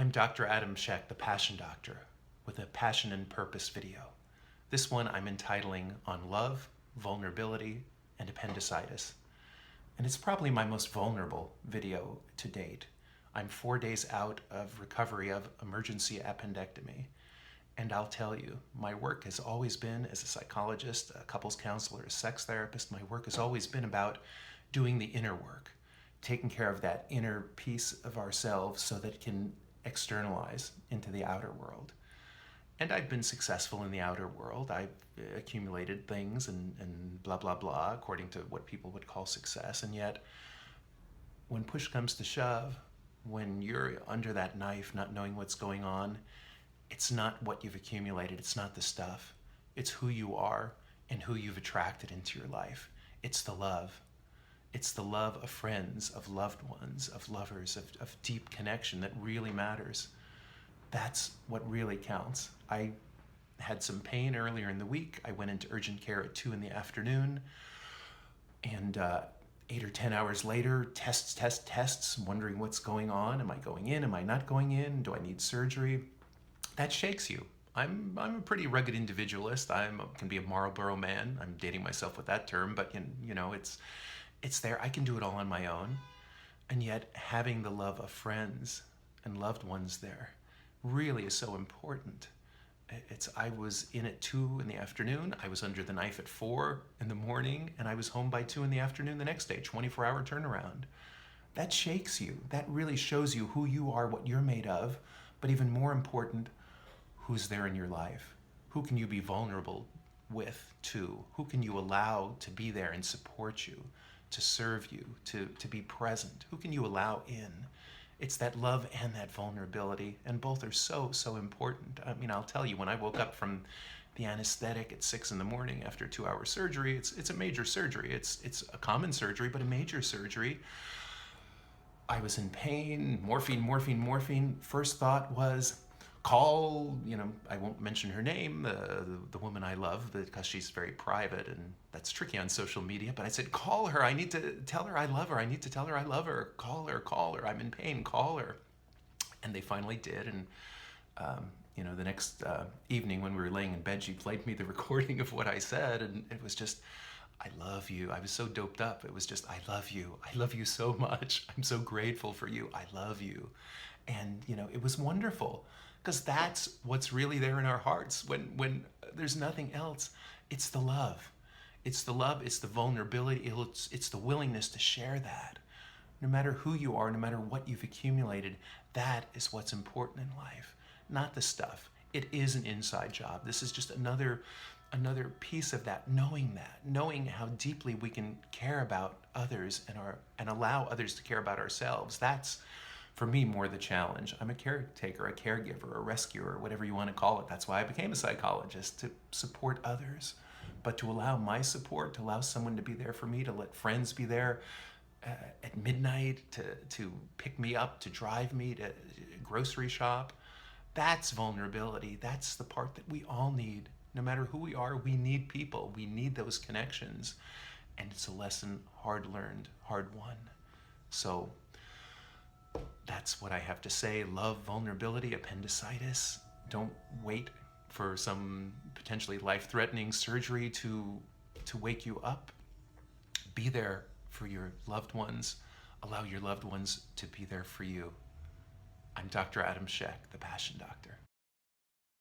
I'm Dr. Adam Sheck, the Passion Doctor, with a Passion and Purpose video. This one I'm entitling On Love, Vulnerability, and Appendicitis. And it's probably my most vulnerable video to date. I'm 4 days out of recovery of emergency appendectomy. And I'll tell you, my work has always been, as a psychologist, a couples counselor, a sex therapist, my work has always been about doing the inner work, taking care of that inner piece of ourselves so that it can externalize into the outer world. And I've been successful in the outer world. I've accumulated things and blah, blah, blah, according to what people would call success. And yet, when push comes to shove, when you're under that knife, not knowing what's going on, it's not what you've accumulated, it's not the stuff. It's who you are and who you've attracted into your life. It's the love. It's the love of friends, of loved ones, of lovers, of deep connection that really matters. That's what really counts. I had some pain earlier in the week. I went into urgent care at 2 in the afternoon, and 8 or 10 hours later, tests, wondering what's going on. Am I going in? Am I not going in? Do I need surgery? That shakes you. I'm a pretty rugged individualist. Can be a Marlboro man. I'm dating myself with that term, but you know, it's there. I can do it all on my own. And yet having the love of friends and loved ones there really is so important. I was in at 2 in the afternoon. I was under the knife at 4 in the morning, and I was home by 2 in the afternoon the next day, 24-hour turnaround. That shakes you. That really shows you who you are, what you're made of, but even more important, who's there in your life. Who can you be vulnerable with, to? Who can you allow to be there and support you, to serve you, to be present? Who can you allow in? It's that love and that vulnerability, and both are so, so important. I mean, I'll tell you, when I woke up from the anesthetic at 6 in the morning after 2-hour surgery, it's a major surgery. It's a common surgery, but a major surgery. I was in pain, morphine. First thought was, call, I won't mention her name, the woman I love, because she's very private and that's tricky on social media, but I said, call her. I need to tell her I love her. I need to tell her I love her. Call her. I'm in pain. Call her. And they finally did. And, the next evening when we were laying in bed, she played me the recording of what I said. And it was just, I love you. I was so doped up. It was just, I love you. I love you so much. I'm so grateful for you. I love you. And, it was wonderful. Because that's what's really there in our hearts. When there's nothing else, it's the love. It's the love, it's the vulnerability, it's the willingness to share that. No matter who you are, no matter what you've accumulated, that is what's important in life, not the stuff. It is an inside job. This is just another piece of that, knowing how deeply we can care about others and allow others to care about ourselves. That's, for me, more the challenge. I'm a caretaker, a caregiver, a rescuer, whatever you want to call it. That's why I became a psychologist, to support others. But to allow my support, to allow someone to be there for me, to let friends be there at midnight, to pick me up, to drive me to grocery shop, that's vulnerability. That's the part that we all need. No matter who we are, we need people. We need those connections. And it's a lesson hard learned, hard won. So that's what I have to say. Love, vulnerability, appendicitis. Don't wait for some potentially life-threatening surgery to wake you up. Be there for your loved ones. Allow your loved ones to be there for you. I'm Dr. Adam Sheck, the Passion Doctor.